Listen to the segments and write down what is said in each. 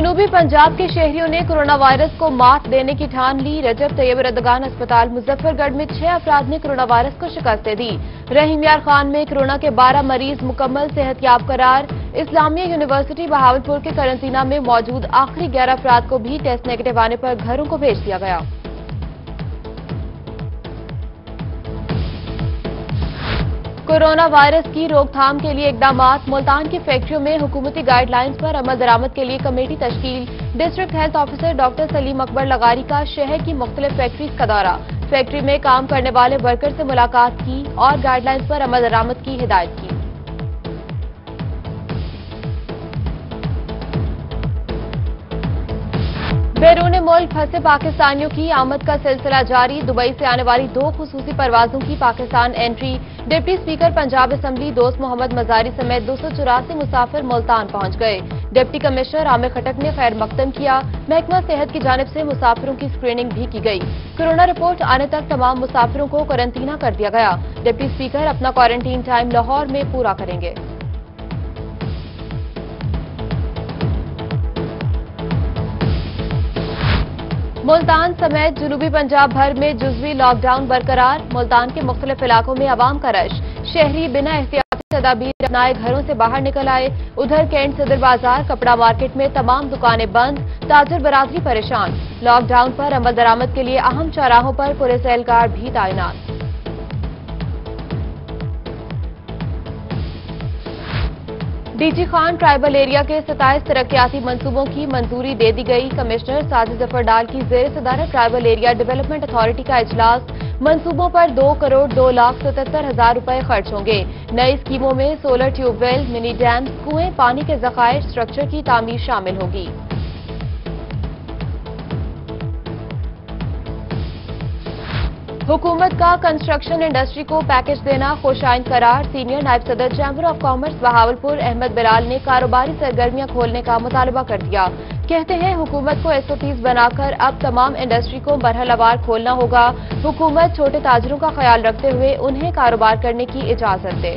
जनूबी पंजाब के शहरियों ने कोरोना वायरस को मात देने की ठान ली। रजब तैयब एर्दोगान अस्पताल मुजफ्फरगढ़ में 6 अफराद ने कोरोना वायरस को शिकस्त दी। रहीम यार खान में कोरोना के 12 मरीज मुकम्मल सेहतयाब करार। इस्लामिया यूनिवर्सिटी बहावलपुर के करंतना में मौजूद आखिरी 11 अफराद को भी टेस्ट नेगेटिव आने पर घरों को भेज दिया गया। कोरोना वायरस की रोकथाम के लिए इकदामात। मुल्तान की फैक्ट्रियों में हुकूमती गाइडलाइंस पर अमल दरामद के लिए कमेटी तश्कील। District health officer doctor Saleem Akbar Lagari का शहर की मुख्तलिफ फैक्ट्रीज का दौरा। फैक्ट्री में काम करने वाले वर्कर से मुलाकात की और गाइडलाइंस पर अमल दरामद की हिदायत की। बैरून मुल्क फंसे पाकिस्तानियों की आमद का सिलसिला जारी। दुबई से आने वाली 2 खुसूसी परवाजों की Pakistan entry. Deputy speaker Punjab assembly दोस्त मोहम्मद मजारी समेत 284 मुसाफिर मुल्तान पहुंच गए। डिप्टी कमिश्नर आमिर खटक ने खैर मकदम किया। महकमा सेहत की जानिब से मुसाफिरों की स्क्रीनिंग भी की गई। कोरोना रिपोर्ट आने तक तमाम मुसाफिरों को क्वारंटीना कर दिया गया। डिप्टी स्पीकर अपना क्वारंटीन टाइम लाहौर में पूरा करेंगे। मुल्तान समेत जनूबी पंजाब भर में जुज़वी लॉकडाउन बरकरार। मुल्तान के मुख्तलिफ इलाकों में आवाम का रश। शहरी बिना एहतियाती तदाबीर अपनाए घरों से बाहर निकल आए। उधर कैंट सदर बाजार कपड़ा मार्केट में तमाम दुकानें बंद, ताजर बरादरी परेशान। लॉकडाउन पर अमल दरामद के लिए अहम चौराहों पर पुलिस एहलकार भी तैनात। डीजी खान ट्राइबल एरिया के 27 तरक्याती मंसूबों की मंजूरी दे दी गई। कमिश्नर साजिद जफर डाल की ज़ेर सदारत ट्राइबल एरिया डेवलपमेंट अथॉरिटी का इजलास। मंसूबों पर 2,02,77,000 रुपए खर्च होंगे। नई स्कीमों में सोलर ट्यूबवेल, मिनी डैम, कुएं, पानी के ज़खायर, स्ट्रक्चर की तामीर शामिल होगी। हुकूमत का कंस्ट्रक्शन इंडस्ट्री को पैकेज देना खुशाइन करार। सीनियर नायब सदर chamber of commerce Bahawalpur Ahmed Bilal ने कारोबारी सरगर्मियां खोलने का मुतालबा कर दिया। कहते हैं हुकूमत को SOPs बनाकर अब तमाम इंडस्ट्री को मरहलावार खोलना होगा। हुकूमत छोटे ताजरों का ख्याल रखते हुए उन्हें कारोबार करने की इजाजत दे।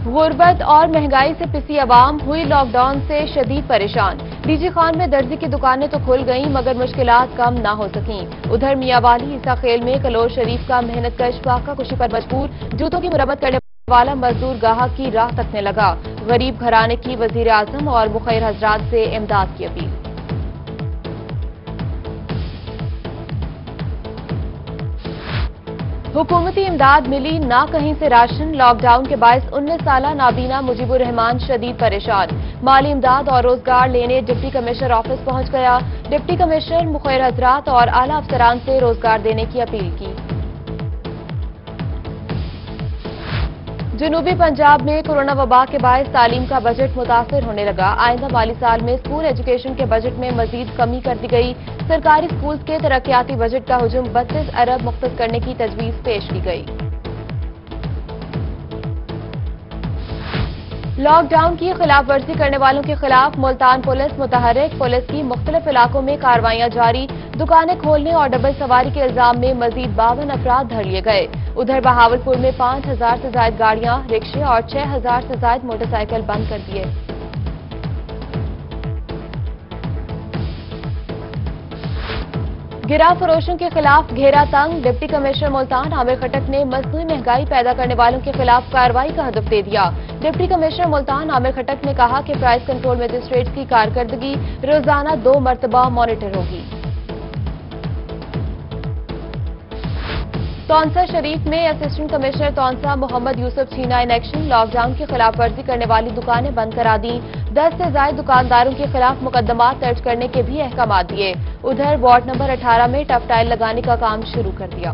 गुर्बत और महंगाई से पिसी अवाम हुई लॉकडाउन से शदीद परेशान। डीजी खान में दर्जी की दुकानें तो खुल गईं मगर मुश्किलात कम ना हो सकीं। उधर मियांवाली ईसा खेल में कलोर शरीफ का मेहनतकश फाका कुशी पर मजबूर। जूतों की मुरम्मत करने वाला मजदूर गाहक की राह तकने लगा। गरीब घराने की वजीर आजम और मुखैर हजरात से इमदाद की अपील। हुकूमती इमदाद मिली ना कहीं से राशन। लॉकडाउन के बायस 19 साला नाबीना मुजीबुर रहमान शदीद परेशान। माली इमदाद और रोजगार लेने डिप्टी कमिश्नर ऑफिस पहुंच गया। डिप्टी कमिश्नर मुखैर हजरात और आला अफसरान से रोजगार देने की अपील की। जनूबी पंजाब में कोरोना वबा के बायस तालीम का बजट मुतासर होने लगा। आइंदा माली साल में स्कूल एजुकेशन के बजट में मजीद कमी कर दी गई। सरकारी स्कूल के तरक्याती बजट का हुजूम 32 अरब मुख्तस करने की तजवीज पेश की गई। लॉकडाउन की खिलाफ वर्जी करने वालों के खिलाफ मुल्तान पुलिस मुतहर्रिक। पुलिस की मुख्तलिफ इलाकों में कार्रवाइयां जारी। दुकानें खोलने और डबल सवारी के इल्जाम में मजीद 52 अफराद धर लिए गए। उधर बहावलपुर में 5,000 से ज्यादा गाड़ियां, रिक्शे और 6,000 से ज्यादा मोटरसाइकिल बंद कर दिए। गिरा फरोशों के खिलाफ घेरा तंग। डिप्टी कमिश्नर मुल्तान आमिर खटक ने मसनूई महंगाई पैदा करने वालों के खिलाफ कार्रवाई का हदफ दे दिया। डिप्टी कमिश्नर मुल्तान आमिर खटक ने कहा कि प्राइस कंट्रोल मजिस्ट्रेट की कारकर्दगी रोजाना 2 मरतबा मॉनिटर होगी। तौंसा शरीफ में असिस्टेंट कमिश्नर तौंसा मोहम्मद यूसुफ छीना इन एक्शन। लॉकडाउन की खिलाफ वर्जी करने वाली दुकानें बंद करा दी। 10 से ज्यादा दुकानदारों के खिलाफ मुकदमात दर्ज करने के भी अहकाम दिए। उधर वार्ड नंबर 18 में टफ टाइल लगाने का काम शुरू कर दिया।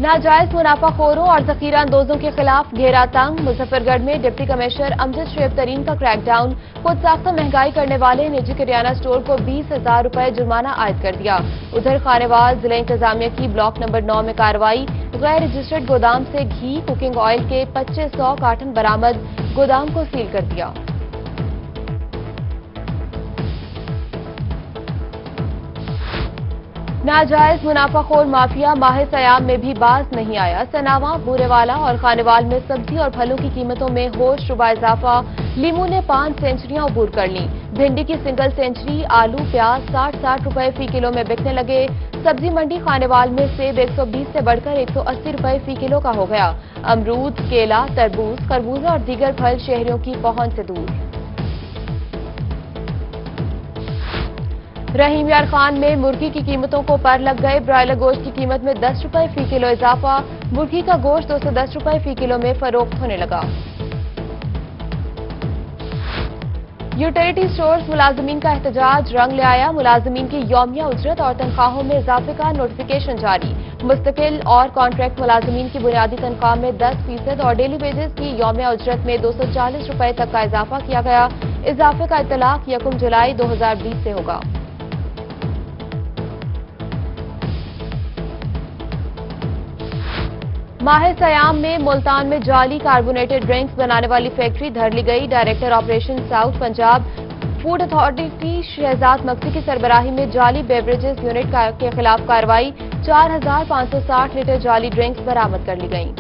नाजायज मुनाफाखोरों और जखीरा अंदोजों के खिलाफ घेरा तंग। मुजफ्फरगढ़ में डिप्टी कमिश्नर अमजद शुएब तरीन का क्रैकडाउन। खुद साख्ता महंगाई करने वाले निजी किराना स्टोर को 20,000 रुपए जुर्माना आयद कर दिया। उधर खानेवाल जिला इंतजामिया की ब्लॉक नंबर 9 में कार्रवाई। गैर रजिस्टर्ड गोदाम से घी, कुकिंग ऑयल के 2500 कार्टन बरामद। गोदाम को सील कर दिया। नाजायज मुनाफाखोर माफिया माह सयाम में भी बाज नहीं आया। सनावा, बूरेवाला और खानेवाल में सब्जी और फलों की कीमतों में होश रुबा इजाफा। लीमू ने 5 सेंचुरियां अबूर कर ली। भिंडी की सिंगल सेंचुरी, आलू प्याज 60-60 रुपए फी किलो में बिकने लगे। सब्जी मंडी खानेवाल में सेब 120 से बढ़कर 180 रुपए फी किलो का हो गया। अमरूद, केला, तरबूज, खरबूजा और दीगर फल शहरियों की पहुंच से दूर। रहीम यार खान में मुर्गी की कीमतों को पर लग गए। ब्रायलर गोश्त की कीमत में 10 रुपए फी किलो इजाफा। मुर्गी का गोश्त 210 रुपए फी किलो में फरोख्त होने लगा। यूटिलिटी स्टोर्स मुलाजमीन का एहतजाज रंग ले आया। मुलाजमीन की यौमिया उजरत और तनख्वाहों में इजाफे का नोटिफिकेशन जारी। मुस्तकिल और कॉन्ट्रैक्ट मुलाजमीन की बुनियादी तनख्वाह में 10% और डेली वेजेस की यौमिया उजरत में 240 रुपए तक का इजाफा किया गया। इजाफे का इतलाक 1 जुलाई 2020 से होगा। माह सयाम में मुल्तान में जाली कार्बोनेटेड ड्रिंक्स बनाने वाली फैक्ट्री धर ली गई। Director operation South Punjab food authority Shahzad मक्सी की सरबराही में जाली बेवरेजेस यूनिट के खिलाफ कार्रवाई। 4560 लीटर जाली ड्रिंक्स बरामद कर ली गईं।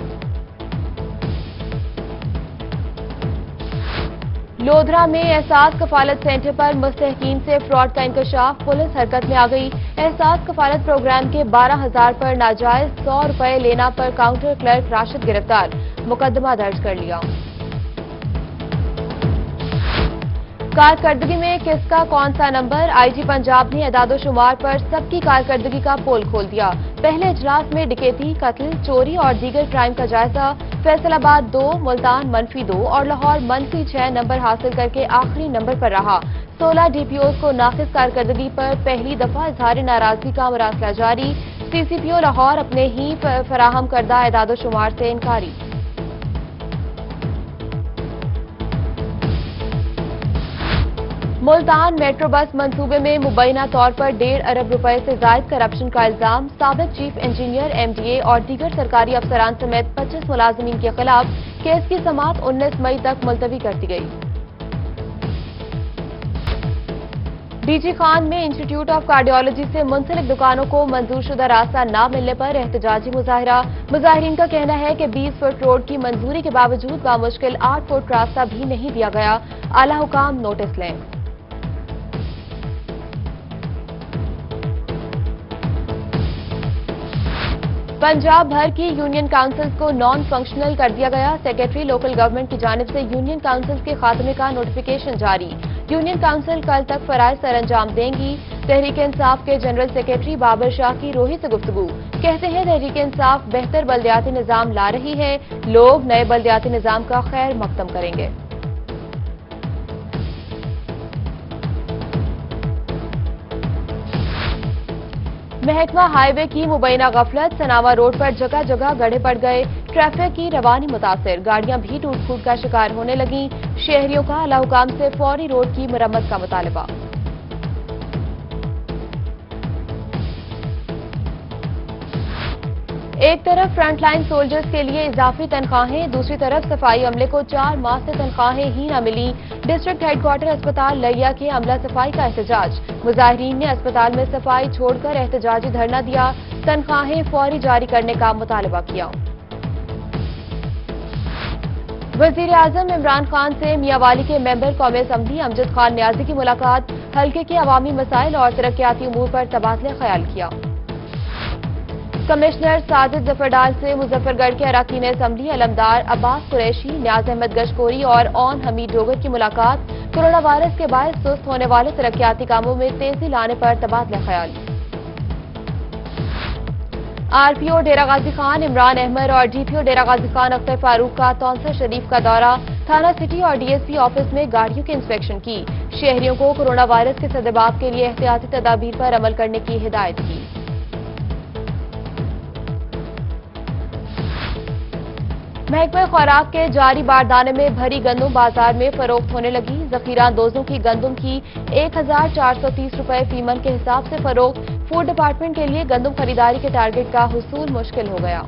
लोधरा में एहसास कफालत सेंटर पर मुस्तहकीन से फ्रॉड का इंकशाफ। पुलिस हरकत में आ गई। एहसास कफालत प्रोग्राम के 12,000 पर नाजायज 100 रुपए लेना पर काउंटर क्लर्क राशिद गिरफ्तार। मुकदमा दर्ज कर लिया। कारकर्दगी में किसका कौन सा नंबर? आईजी पंजाब ने एदादोशुमार पर सबकी कारकर्दगी का पोल खोल दिया। पहले इजलास में डकैती, कत्ल, चोरी और दीगर क्राइम का जायजा। फैसलाबाद 2, मुल्तान -2 और लाहौर -6 नंबर हासिल करके आखिरी नंबर पर रहा। 16 डीपीओ को नाकिस कारकर्दगी पर पहली दफा इजहार नाराजगी का मरासला जारी। सीसीपीओ लाहौर अपने ही फराहम करदा एदादोशुमार से इनकारी। मुल्तान मेट्रो बस मंसूबे में मुबैना तौर पर 1.5 अरब रुपए से जायद करप्शन का इल्जाम। साबिक चीफ इंजीनियर, एमडीए और दीगर सरकारी अफसरान समेत 25 मुलाजमीन के खिलाफ केस की समाअत 19 मई तक मुलतवी कर दी गई। डीजी खान में इंस्टीट्यूट ऑफ कार्डियोलॉजी से मुंसलिक दुकानों को मंजूरशुदा रास्ता न मिलने पर एहतजाजी मुजाहिरा। मुजाहिरीन का कहना है कि 20 फुट रोड की मंजूरी के बावजूद बामुश्किल 8 फुट रास्ता भी नहीं दिया गया। आला हुकाम नोटिस लें। पंजाब भर की यूनियन काउंसिल्स को नॉन फंक्शनल कर दिया गया। सेक्रेटरी लोकल गवर्नमेंट की जानिब से यूनियन काउंसिल्स के खात्मे का नोटिफिकेशन जारी। यूनियन काउंसिल कल तक फराइज सर अंजाम देंगी। तहरीक इंसाफ के जनरल सेक्रेटरी बाबर शाह की रोही से गुफ्तगू। कहते हैं तहरीक इंसाफ बेहतर बल्दियाती निजाम ला रही है। लोग नए बल्दियाती निजाम का खैर मकदम करेंगे। महकमा हाईवे की मुबैना गफलत। सनावा रोड पर जगह जगह गड्ढे पड़ गए। ट्रैफिक की रवानी मुतासिर। गाड़ियां भी टूट फूट का शिकार होने लगी। शहरियों का आला हुकाम से फौरी रोड की मरम्मत का मुतालबा। एक तरफ फ्रंटलाइन सोल्जर्स के लिए इजाफी तनख्वाहें, दूसरी तरफ सफाई अमले को 4 माह से तनख्वाहें ही न मिली। डिस्ट्रिक्ट हेडक्वार्टर अस्पताल लैया के अमला सफाई का एहतजाज। मुजाहिरीन ने अस्पताल में सफाई छोड़कर एहतजाजी धरना दिया। तनख्वाहें फौरी जारी करने का मुतालबा किया। वजीर आजम इमरान खान से मियांवाली के मेंबर कौमी असम्बली अमजद खान न्याजी की मुलाकात। हल्के के अवामी मसाइल और तरक्याती उमूर पर तबादला ख्याल किया। कमिश्नर साजिद जफरडार से मुजफ्फरगढ़ के अरकान असम्बली अलमदार अब्बास कुरैशी, न्याज अहमद गशकोरी और ओन हमीद डोगर की मुलाकात। कोरोना वायरस के बायस सुस्त होने वाले तरक्याती कामों में तेजी लाने पर तबादला ख्याल। आरपीओ डेरा गाजी खान इमरान अहमद और डीपीओ डेरा गाजी खान अख्तर फारूक का तौंसर शरीफ का दौरा। थाना सिटी और डीएसपी ऑफिस में गाड़ियों की इंस्पेक्शन की। शहरियों को कोरोना वायरस के सद्देबाब के लिए एहतियाती तदाबीर पर अमल करने की हिदायत की। महकमा खुराक के जारी बारदाने में भरी गंदुम बाजार में फरोख्त होने लगी। जखीरा अंदोजों की गंदुम की 1430 रुपए फी मन के हिसाब से फरोख्त। फूड डिपार्टमेंट के लिए गंदुम खरीदारी के टारगेट का हुसूल मुश्किल हो गया।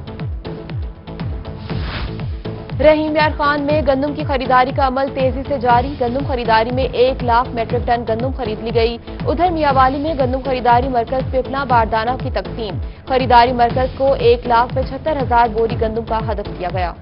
रहीम यार खान में गंदम की खरीदारी का अमल तेजी से जारी। गंदम खरीदारी में 1 लाख मेट्रिक टन गंदम खरीद ली गई। उधर मियावाली में गंदम खरीदारी मरकज पिपला बारदाना की तकसीम। खरीदारी मरकज को 1,75,000 बोरी गंदम का हदफ दिया गया।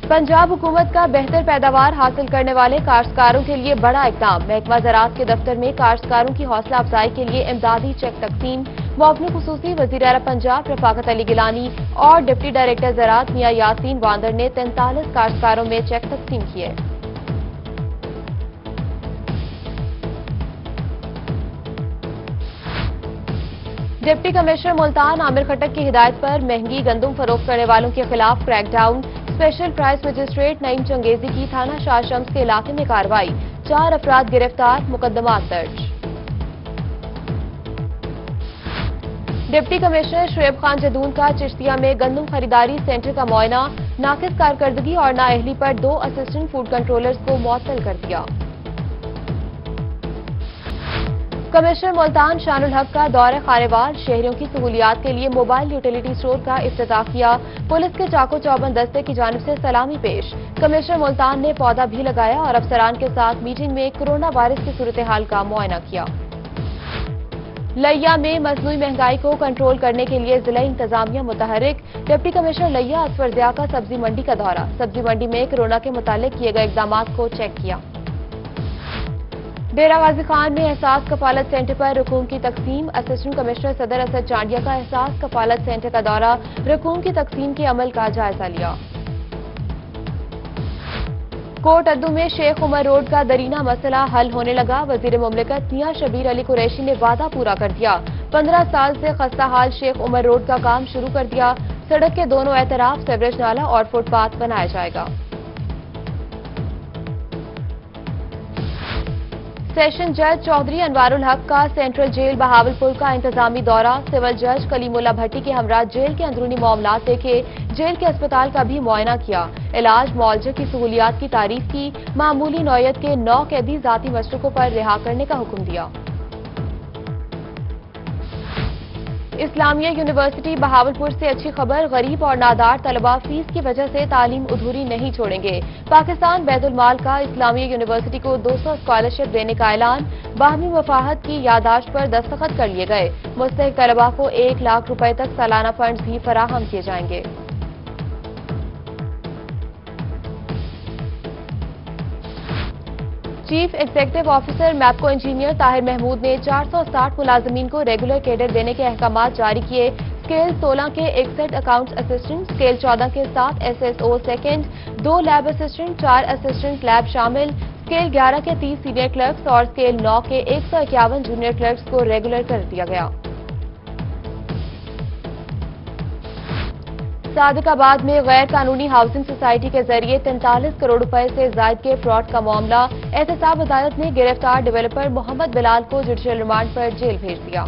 पंजाब हुकूमत का बेहतर पैदावार हासिल करने वाले काश्तकारों के लिए बड़ा इक़दाम। महकमा ज़राअत के दफ्तर में काश्तकारों की हौसला अफजाई के लिए इमदादी चेक तकसीम। मुअव्विन खुसूसी वज़ीर आला पंजाब रफ़ाकत अली गिलानी और डिप्टी डायरेक्टर ज़राअत मियां यासीन वांदर ने 43 काश्तकारों में चेक तकसीम किए। डिप्टी कमिश्नर मुल्तान आमिर खटक की हिदायत पर महंगी गंदम फरोख्त करने वालों के खिलाफ crackdown. Special price magistrate Naeem changezi की थाना शाह शम्स के इलाके में कार्रवाई। 4 अफराद गिरफ्तार, मुकदमात दर्ज। डिप्टी कमिश्नर शुएब खान जदून का चिश्तिया में गंदम खरीदारी सेंटर का मुआयना। नाकिस कारकर्दगी और नाअहली पर 2 असिस्टेंट फूड कंट्रोलर्स को मुअत्तल कर दिया। कमिश्नर मुल्तान शानुल हक का दौरे खानेवाल। शहरियों की सहूलियात के लिए मोबाइल यूटिलिटी स्टोर का इफ्तिताह किया। पुलिस के चाको चौबंद दस्ते की जानिब से सलामी पेश। कमिश्नर मुल्तान ने पौधा भी लगाया और अफसरान के साथ मीटिंग में कोरोना वायरस की सूरत हाल का मुआयना किया। लैया में मसनूई महंगाई को कंट्रोल करने के लिए जिला इंतजामिया मुतहरिक। डिप्टी कमिश्नर लैया असफर ज़िया का सब्जी मंडी का दौरा। सब्जी मंडी में कोरोना के मुतालिक किए गए इक़दामात को चेक किया। डेरा गाजी खान में एहसास कफालत सेंटर पर रकूम की तकसीम। असिस्टेंट कमिश्नर सदर असद चांडिया का एहसास कफालत सेंटर का दौरा। रकूम की तकसीम के अमल का जायजा लिया। कोट अद्दू में शेख उमर रोड का दरीना मसला हल होने लगा। वजीर मुमलिकत मियां शबीर अली कुरैशी ने वादा पूरा कर दिया। 15 साल से खस्ता हाल शेख उमर रोड का काम शुरू कर दिया। सड़क के दोनों एतराफ सेवरेज नाला और फुटपाथ बनाया जाएगा। सेशन जज चौधरी अनवारुल हक का सेंट्रल जेल बहावलपुर का इंतजामी दौरा। सिविल जज कलीमुल्ला भट्टी के हमरा जेल के अंदरूनी मामलात देखे। जेल के अस्पताल का भी मुआयना किया। इलाज मुआवजे की सहूलियात की तारीफ की। मामूली नौयत के 9 कैदी जाती मशरकों पर रिहा करने का हुक्म दिया। इस्लामिया यूनिवर्सिटी बहावलपुर से अच्छी खबर। गरीब और नादार तलबा फीस की वजह से तालीम अधूरी नहीं छोड़ेंगे। पाकिस्तान बैतुल माल का इस्लामिया यूनिवर्सिटी को 200 स्कॉलरशिप देने का ऐलान। बाहमी वफाहत की यादाश्त पर दस्तखत कर लिए गए। मुस्तहिक तलबा को 1 लाख रुपए तक सालाना फंड भी फराहम किए जाएंगे। Chief executive officer MEPCO engineer Tahir Mahmood ने 460 मुलाजमीन को रेगुलर कैडर देने के अहकामात जारी किए। स्केल 16 के 61 अकाउंट्स असिस्टेंट, स्केल 14 के 7 SSO second, 2 lab assistant, 4 assistant lab शामिल, स्केल 11 के 30 सीनियर क्लर्क्स और स्केल 9 के 151 जूनियर क्लर्क्स को रेगुलर कर दिया गया। सादिकाबाद में गैर कानूनी हाउसिंग सोसाइटी के जरिए 43 करोड़ रुपए से जायद के फ्रॉड का मामला। एहतसाब अदालत ने गिरफ्तार डेवलपर मोहम्मद बिलाल को जुडिशियल रिमांड पर जेल भेज दिया।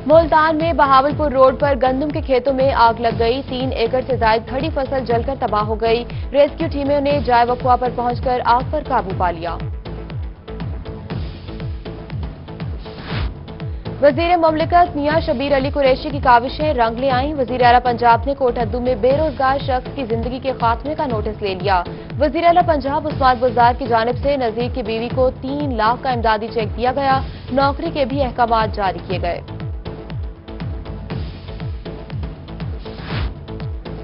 मुल्तान में बहावलपुर रोड पर गंदम के खेतों में आग लग गई। 3 एकड़ से जायद खड़ी फसल जलकर तबाह हो गई। रेस्क्यू टीमों ने जाय वक़्वा पर पहुंचकर आग पर काबू पा लिया। वजीर मुमलिकत मियां शबीर अली कुरैशी की काविशें रंग ले आईं। वजीर आला पंजाब ने कोट अद्दू में बेरोजगार शख्स की जिंदगी के खात्मे का नोटिस ले लिया। वजीर आला पंजाब उस्मान बुज़दार की जानिब से नजीर की बीवी को 3 लाख का इमदादी चेक दिया गया। नौकरी के भी अहकामात जारी किए गए।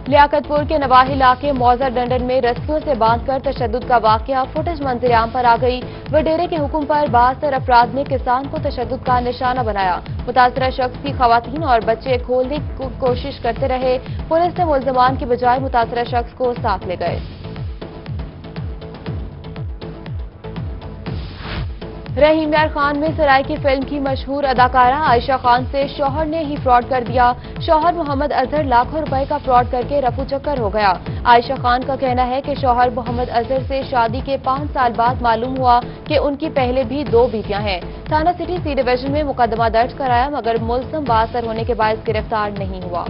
लियाकतपुर के नवाही इलाके मौजा डंडन में रस्सियों से बांधकर तशद्दुद का वाकया। फुटेज मंजर-ए-आम पर आ गई। वडेरे के हुक्म पर बासर अफराद ने किसान को तशद्दुद का निशाना बनाया। मुतासरा शख्स की खवातीन और बच्चे खोलने की कोशिश करते रहे। पुलिस ने मुल्जमान की बजाय मुतासरा शख्स को साथ ले गए। रहीम यार खान में सराय की फिल्म की मशहूर अदाकारा आयशा खान से शौहर ने ही फ्रॉड कर दिया। शौहर मोहम्मद अजहर लाखों रुपए का फ्रॉड करके रफू चक्कर हो गया। आयशा खान का कहना है कि शौहर मोहम्मद अजहर से शादी के 5 साल बाद मालूम हुआ कि उनकी पहले भी 2 बीतियां हैं। थाना सिटी सी डिवीजन में मुकदमा दर्ज कराया मगर मुल्ज़म बासर होने के बायस गिरफ्तार नहीं हुआ।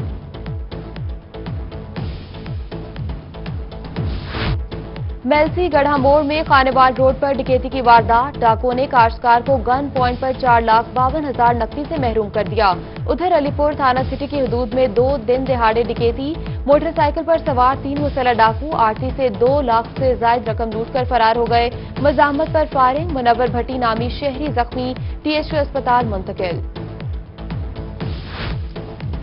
मेलसी गढ़ा मोड़ में खानेवाल रोड पर डकैती की वारदात। डाकुओं ने काश्तकार को गन पॉइंट पर 4,52,000 नकदी से महरूम कर दिया। उधर अलीपुर थाना सिटी की हदूद में 2 दिन दिहाड़े डकैती। मोटरसाइकिल पर सवार 3 मुसल्लह डाकू आरती से 2 लाख से ज्यादा रकम लूटकर फरार हो गए। मजामत पर फायरिंग। मुनव्वर भट्टी नामी शहरी जख्मी, टीएचयू अस्पताल मुंतकिल।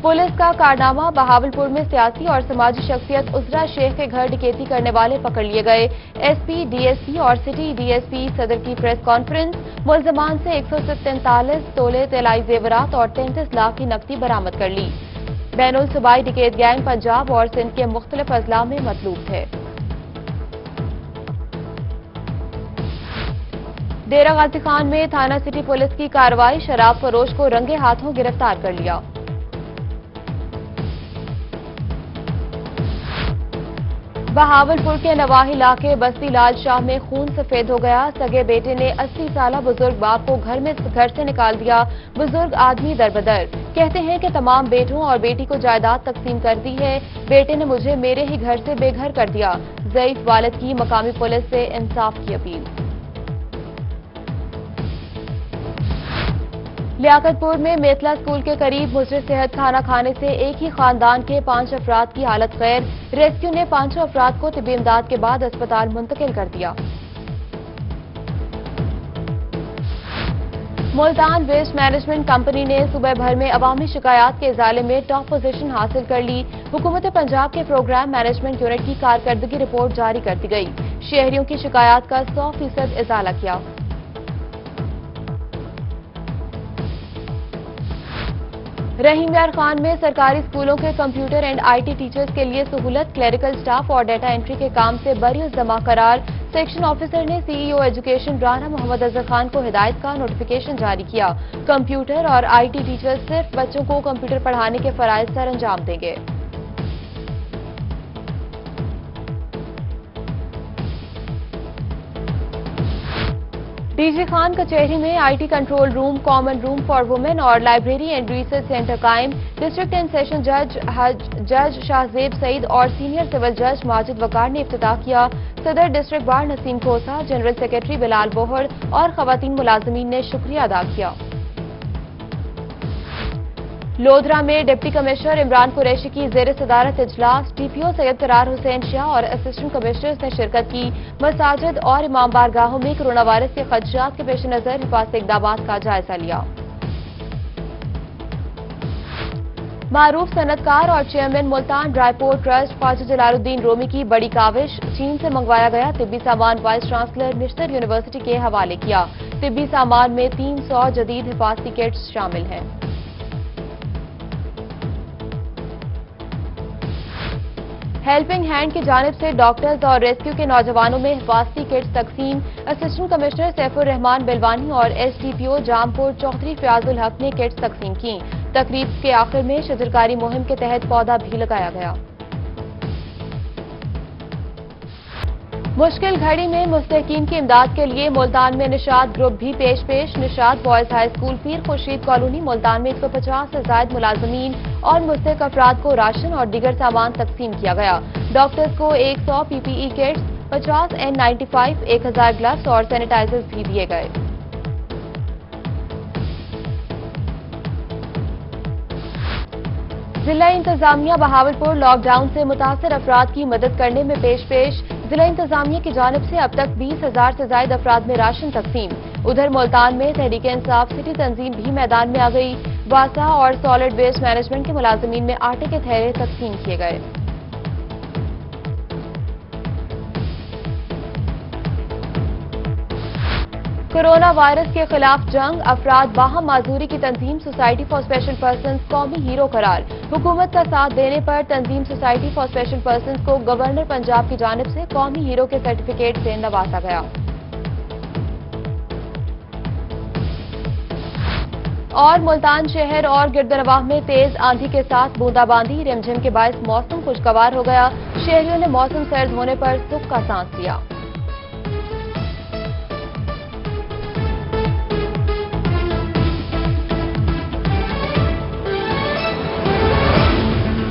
पुलिस का कारनामा। बहावलपुर में सियासी और समाजी शख्सियत उजरा शेख के घर डकैती करने वाले पकड़ लिए गए। एसपी, डीएसपी और सिटी डीएसपी सदर की प्रेस कॉन्फ्रेंस। मुलजमान से 143 तोले तेलाई जेवरात और 33 लाख की नकदी बरामद कर ली। बैनुल सूबाई डकैत गैंग पंजाब और सिंध के मुख्तलिफ अजला में मतलूब थे। डेरा गाजी खान में थाना सिटी पुलिस की कार्रवाई। शराब फरोश को रंगे हाथों गिरफ्तार कर लिया। बहावलपुर के नवाही इलाके बस्ती लाल शाह में खून सफेद हो गया। सगे बेटे ने 80 साला बुजुर्ग बाप को घर से निकाल दिया। बुजुर्ग आदमी दरबदर कहते हैं कि तमाम बेटों और बेटी को जायदाद तकसीम कर दी है। बेटे ने मुझे मेरे ही घर से बेघर कर दिया। ज़ईफ वालिद की मकामी पुलिस से इंसाफ की अपील। लियाकतपुर में मेतला स्कूल के करीब मुजरे सेहत खाना खाने से एक ही खानदान के 5 अफराद की हालत खैर। रेस्क्यू ने 5 अफराद को तिब्बी इमदाद के बाद अस्पताल मुंतकिल कर दिया। मुल्तान वेस्ट मैनेजमेंट कंपनी ने सूबे भर में अवामी शिकायत के इजाले में टॉप पोजीशन हासिल कर ली। हुकूमत पंजाब के प्रोग्राम मैनेजमेंट यूनिट की कारकर्दगी रिपोर्ट जारी कर दी गई। शहरियों की शिकायत का 100% इजाला किया। रहीम यार खान में सरकारी स्कूलों के कंप्यूटर एंड आईटी टीचर्स के लिए सहूलत। क्लरिकल स्टाफ और डेटा एंट्री के काम से बरीउस जमा करार। सेक्शन ऑफिसर ने सीईओ एजुकेशन राना मोहम्मद अजहर खान को हिदायत का नोटिफिकेशन जारी किया। कंप्यूटर और आईटी टीचर्स सिर्फ बच्चों को कंप्यूटर पढ़ाने के फराइज सर अंजाम देंगे। डीजी खान कचहरी में IT control room, common room for women और लाइब्रेरी एंड रिसर्च सेंटर कायम। डिस्ट्रिक्ट एंड सेशन जज शाहजेब सईद और सीनियर सिविल जज माजिद वकार ने इफ्तिताह किया। सदर डिस्ट्रिक्ट बार नसीम खोसा, जनरल सेक्रेटरी बिलाल बोहड़ और खवातीन मुलाजमीन ने शुक्रिया अदा किया। लोधरा में डिप्टी कमिश्नर इमरान कुरैशी की जेर सदारत इजलास। डीपीओ सैयद करार हुसैन शाह और असिस्टेंट कमिश्नर्स ने शिरकत की। मसाजिद और इमाम बारगाहों में कोरोना वायरस के खदशात के पेश नजर हिफाजती इक़दामात का जायजा लिया। मारूफ सनतकार और chairman Multan dry port trust Khwaja Jalaluddin Rumi की बड़ी काविश। चीन से मंगवाया गया तिब्बी सामान वाइस चांसलर मिस्टर यूनिवर्सिटी के हवाले किया। तिब्बी सामान में 300 जदीद हिफाजती किट्स शामिल हैं। हेल्पिंग हैंड की जानिब से डॉक्टर्स और रेस्क्यू के नौजवानों में हिफाजती किट्स तकसीम। असिस्टेंट कमिश्नर सैफुर रहमान बिलवानी और एसडीपीओ जामपुर चौधरी फयाजुल हक ने किट्स तकसीम की। तकरीब के आखिर में शजरकारी मुहिम के तहत पौधा भी लगाया गया। मुश्किल घड़ी में मुस्तहकीन की इमदाद के लिए मुल्तान में निशात ग्रुप भी पेश। निशात बॉयज हाई स्कूल पीर खुर्शीद कॉलोनी मुल्तान में 150 से ज्यादा मुलाजमीन और मुस्तहक अफराद को राशन और दीगर सामान तकसीम किया गया। डॉक्टर्स को 100 पीपीई किट्स, 50 N95, 1000 ग्लव्स और सैनिटाइजर्स भी दिए गए। जिला इंतजामिया बहावलपुर लॉकडाउन से मुतासर अफराद की मदद करने में पेश। जिला इंतजामिया की जानिब से अब तक 20,000 से ज्यादा अफराद में राशन तकसीम। उधर मुल्तान में तहरीक इंसाफ सिटी तंजीम भी मैदान में आ गई। वासा और सॉलिड वेस्ट मैनेजमेंट के मुलाजमीन में आटे के थैले तकसीम किए गए। कोरोना वायरस के खिलाफ जंग। अफराद बाहम माजूरी की तंजीम सोसाइटी फॉर स्पेशल पर्सन्स कौमी हीरो करार। हुकूमत का साथ देने पर तंजीम सोसाइटी फॉर स्पेशल पर्सन्स को गवर्नर पंजाब की जानिब से कौमी हीरो के सर्टिफिकेट से नवाजा गया। और मुल्तान शहर और गिरदनवाह में तेज आंधी के साथ बूंदाबांदी। रिमझिम के बायस मौसम खुशगवार हो गया। शहरियों ने मौसम सर्द होने पर सुख का सांस लिया।